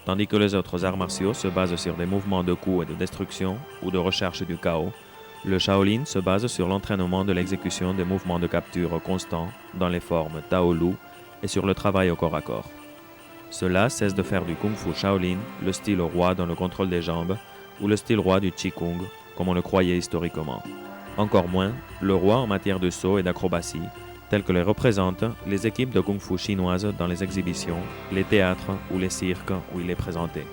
Tandis que les autres arts martiaux se basent sur des mouvements de coups et de destruction ou de recherche du chaos, le Shaolin se base sur l'entraînement de l'exécution des mouvements de capture constants dans les formes Taolu et sur le travail au corps à corps. Cela cesse de faire du Kung Fu Shaolin le style roi dans le contrôle des jambes ou le style roi du Qigong, comme on le croyait historiquement. Encore moins le roi en matière de saut et d'acrobatie, tel que les représentent les équipes de Kung Fu chinoises dans les exhibitions, les théâtres ou les cirques où il est présenté.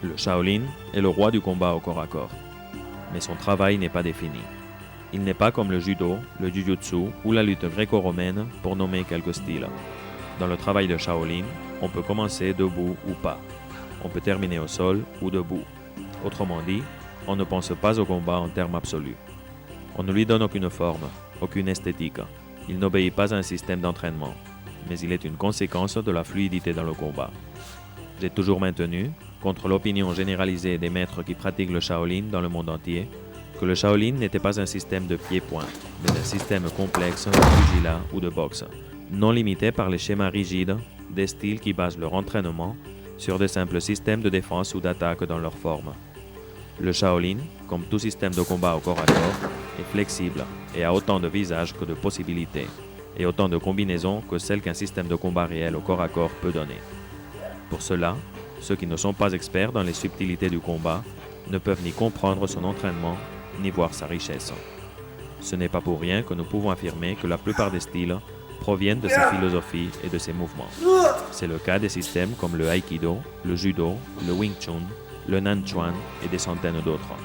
Le Shaolin est le roi du combat au corps à corps. Mais son travail n'est pas défini. Il n'est pas comme le judo, le jujutsu ou la lutte gréco-romaine pour nommer quelques styles. Dans le travail de Shaolin, on peut commencer debout ou pas. On peut terminer au sol ou debout. Autrement dit, on ne pense pas au combat en termes absolus. On ne lui donne aucune forme, aucune esthétique. Il n'obéit pas à un système d'entraînement, mais il est une conséquence de la fluidité dans le combat. J'ai toujours maintenu, contre l'opinion généralisée des maîtres qui pratiquent le Shaolin dans le monde entier, que le Shaolin n'était pas un système de pieds-poings, mais un système complexe de pugilat ou de boxe, non limité par les schémas rigides des styles qui basent leur entraînement sur de simples systèmes de défense ou d'attaque dans leur forme. Le Shaolin, comme tout système de combat au corps à corps, est flexible et a autant de visages que de possibilités, et autant de combinaisons que celles qu'un système de combat réel au corps à corps peut donner. Pour cela, ceux qui ne sont pas experts dans les subtilités du combat ne peuvent ni comprendre son entraînement, ni voir sa richesse. Ce n'est pas pour rien que nous pouvons affirmer que la plupart des styles proviennent de sa philosophie et de ses mouvements. C'est le cas des systèmes comme le Aikido, le Judo, le Wing Chun, le Nanchuan et des centaines d'autres.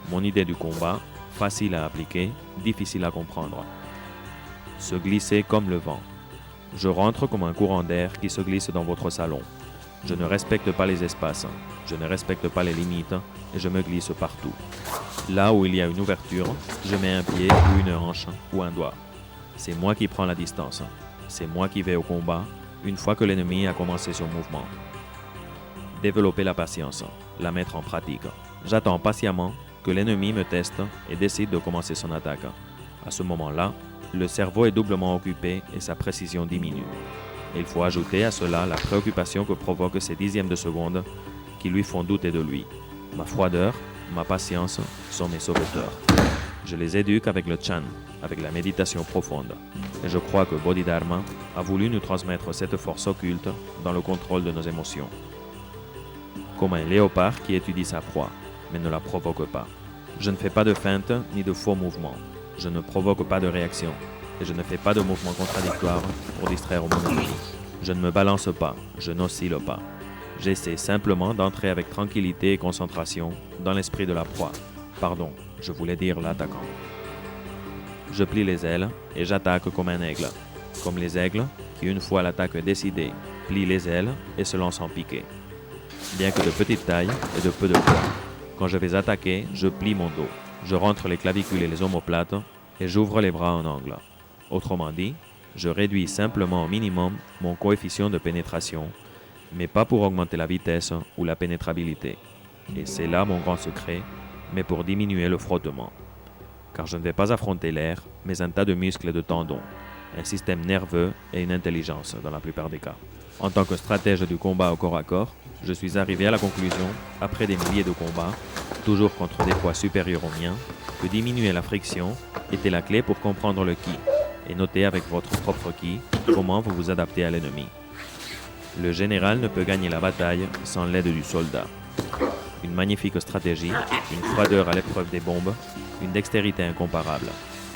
Mon idée du combat, facile à appliquer, difficile à comprendre. Se glisser comme le vent. Je rentre comme un courant d'air qui se glisse dans votre salon. Je ne respecte pas les espaces, je ne respecte pas les limites et je me glisse partout. Là où il y a une ouverture, je mets un pied ou une hanche ou un doigt. C'est moi qui prends la distance. C'est moi qui vais au combat une fois que l'ennemi a commencé son mouvement. Développer la patience, la mettre en pratique. J'attends patiemment que l'ennemi me teste et décide de commencer son attaque. À ce moment-là, le cerveau est doublement occupé et sa précision diminue. Et il faut ajouter à cela la préoccupation que provoquent ces dixièmes de seconde qui lui font douter de lui. Ma froideur, ma patience sont mes sauveteurs. Je les éduque avec le Chan, avec la méditation profonde. Et je crois que Bodhidharma a voulu nous transmettre cette force occulte dans le contrôle de nos émotions. Comme un léopard qui étudie sa proie, mais ne la provoque pas. Je ne fais pas de feinte ni de faux mouvements. Je ne provoque pas de réaction. Et je ne fais pas de mouvements contradictoires pour distraire mon ennemi. Je ne me balance pas, je n'oscille pas. J'essaie simplement d'entrer avec tranquillité et concentration dans l'esprit de la proie. Pardon, je voulais dire l'attaquant. Je plie les ailes et j'attaque comme un aigle. Comme les aigles, qui une fois l'attaque décidée, plient les ailes et se lancent en piqué. Bien que de petite taille et de peu de poids. Quand je vais attaquer, je plie mon dos. Je rentre les clavicules et les omoplates et j'ouvre les bras en angle. Autrement dit, je réduis simplement au minimum mon coefficient de pénétration, mais pas pour augmenter la vitesse ou la pénétrabilité. Et c'est là mon grand secret, mais pour diminuer le frottement. Car je ne vais pas affronter l'air, mais un tas de muscles et de tendons, un système nerveux et une intelligence dans la plupart des cas. En tant que stratège du combat au corps à corps, je suis arrivé à la conclusion, après des milliers de combats, toujours contre des poids supérieurs aux miens, que diminuer la friction était la clé pour comprendre le ki, et noter avec votre propre ki comment vous vous adaptez à l'ennemi. Le général ne peut gagner la bataille sans l'aide du soldat. Une magnifique stratégie, une froideur à l'épreuve des bombes, une dextérité incomparable,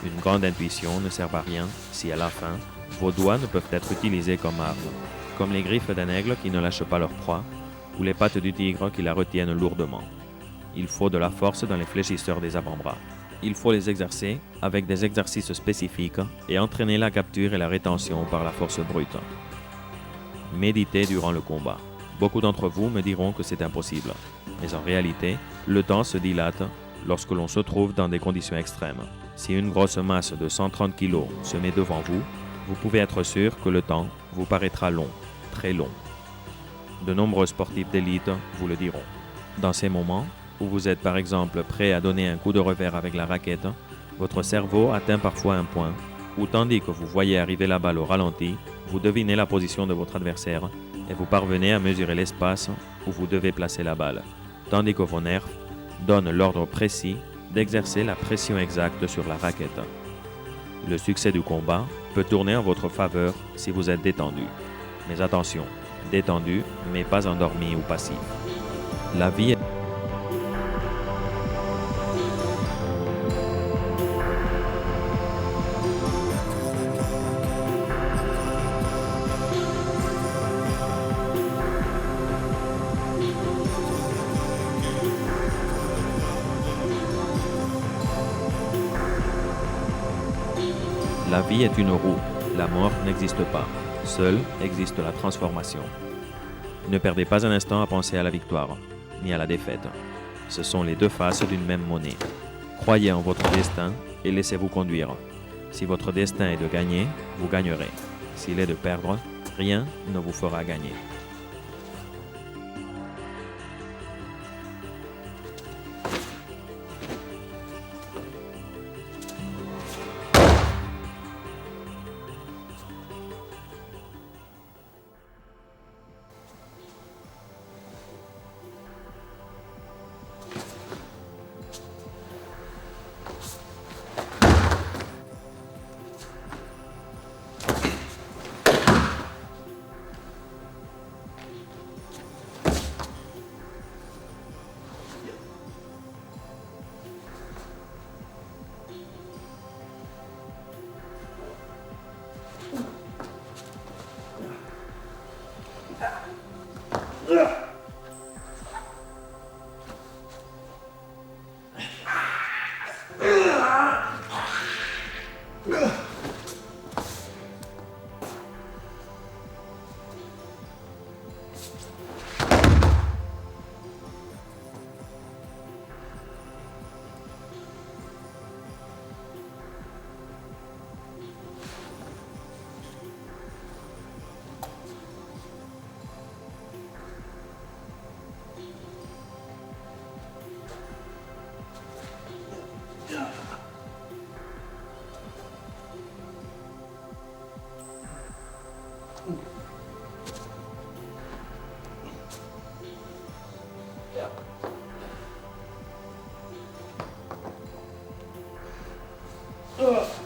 une grande intuition ne servent à rien si à la fin, vos doigts ne peuvent être utilisés comme armes, comme les griffes d'un aigle qui ne lâche pas leur proie, ou les pattes du tigre qui la retiennent lourdement. Il faut de la force dans les fléchisseurs des avant-bras. Il faut les exercer avec des exercices spécifiques et entraîner la capture et la rétention par la force brute. Méditez durant le combat. Beaucoup d'entre vous me diront que c'est impossible. Mais en réalité, le temps se dilate lorsque l'on se trouve dans des conditions extrêmes. Si une grosse masse de 130 kg se met devant vous, vous pouvez être sûr que le temps vous paraîtra long, très long. De nombreux sportifs d'élite vous le diront. Dans ces moments, où vous êtes par exemple prêt à donner un coup de revers avec la raquette, votre cerveau atteint parfois un point où tandis que vous voyez arriver la balle au ralenti, vous devinez la position de votre adversaire et vous parvenez à mesurer l'espace où vous devez placer la balle, tandis que vos nerfs donnent l'ordre précis d'exercer la pression exacte sur la raquette. Le succès du combat peut tourner en votre faveur si vous êtes détendu. Mais attention, détendu mais pas endormi ou passif. La vie est La vie est une roue, la mort n'existe pas. Seule existe la transformation. Ne perdez pas un instant à penser à la victoire, ni à la défaite. Ce sont les deux faces d'une même monnaie. Croyez en votre destin et laissez-vous conduire. Si votre destin est de gagner, vous gagnerez. S'il est de perdre, rien ne vous fera gagner. Ugh.